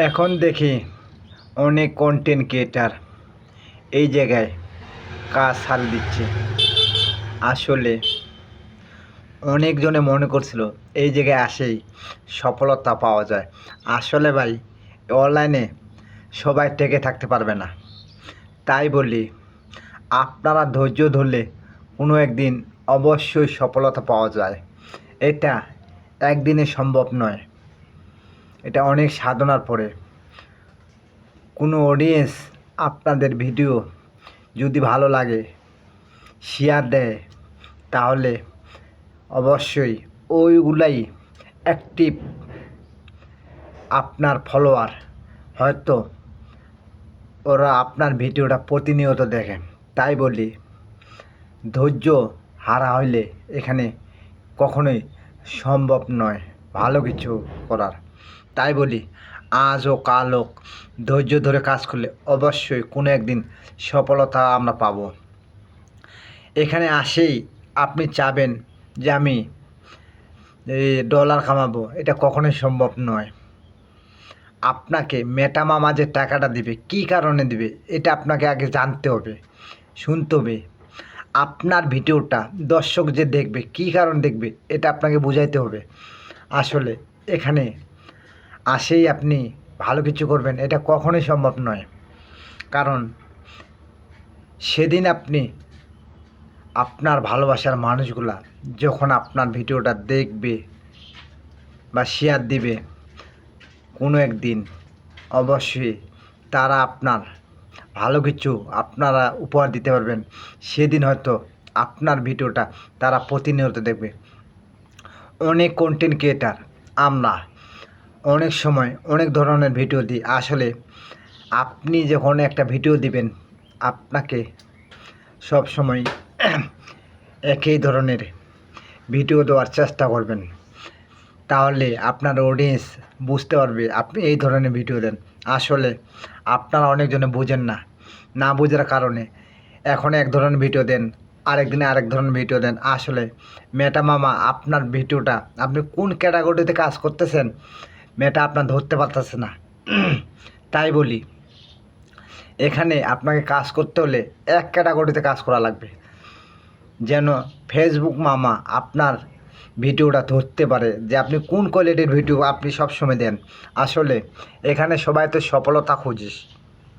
এখন দেখি অনেক কন্টেন্ট ক্রিয়েটার এই জায়গায় কাজ ছাড় দিচ্ছে। আসলে অনেকজনে মনে করছিল এই জায়গায় আসেই সফলতা পাওয়া যায়। আসলে ভাই, অনলাইনে সবাই টেকে থাকতে পারবে না। তাই বলি, আপনারা ধৈর্য ধরলে কোনো একদিন অবশ্যই সফলতা পাওয়া যায়। এটা একদিনে সম্ভব নয়, এটা অনেক সাধনার পরে। কোনো অডিয়েন্স আপনাদের ভিডিও যদি ভালো লাগে, শেয়ার দেয়, তাহলে অবশ্যই ওইগুলাই অ্যাক্টিভ আপনার ফলোয়ার। হয়তো ওরা আপনার ভিডিওটা প্রতিনিয়ত দেখে। তাই বলি, ধৈর্য হারা হইলে এখানে কখনোই সম্ভব নয় ভালো কিছু করার। তাই বলি, আজ ও কাল হোক, ধৈর্য ধরে কাজ করলে অবশ্যই কোনো একদিন সফলতা আমরা পাব। এখানে আসেই আপনি চাবেন যে আমি ডলার কামাবো, এটা কখনোই সম্ভব নয়। আপনাকে মেটা মামা যে টাকাটা দিবে, কী কারণে দিবে, এটা আপনাকে আগে জানতে হবে, শুনতে হবে। আপনার ভিডিওটা দর্শক যে দেখবে, কী কারণ দেখবে, এটা আপনাকে বুঝাইতে হবে। আসলে এখানে আসেই আপনি ভালো কিছু করবেন, এটা কখনোই সম্ভব নয়। কারণ সেদিন আপনি আপনার ভালোবাসার মানুষগুলা যখন আপনার ভিডিওটা দেখবে বা শেয়ার দিবে, কোনো একদিন অবশ্যই তারা আপনার ভালো কিছু আপনারা উপহার দিতে পারবেন। সেদিন হয়তো আপনার ভিডিওটা তারা প্রতিনিয়ত দেখবে। অনেক কন্টেন্ট ক্রিয়েটার আমরা অনেক সময় অনেক ধরনের ভিডিও দিই। আসলে আপনি যখন একটা ভিডিও দিবেন, আপনাকে সব সময় একই ধরনের ভিডিও দেওয়ার চেষ্টা করবেন। তাহলে আপনার অডিয়েন্স বুঝতে পারবে আপনি এই ধরনের ভিডিও দেন। আসলে আপনারা অনেকজনে বুঝেন না, না বোঝার কারণে এখন এক ধরনের ভিডিও দেন, আরেক দিনে আরেক ধরনের ভিডিও দেন। আসলে মেটা মামা আপনার ভিডিওটা আপনি কোন ক্যাটাগরিতে কাজ করতেছেন, মেটা আপনার ধরতে পারতেছে না। তাই বলি, এখানে আপনাকে কাজ করতে হলে এক ক্যাটাগরিতে কাজ করা লাগবে, যেন ফেসবুক মামা আপনার ভিডিওটা ধরতে পারে যে আপনি কোন কোয়ালিটির ভিডিও আপনি সবসময় দেন। আসলে এখানে সবাই তো সফলতা খুঁজিস।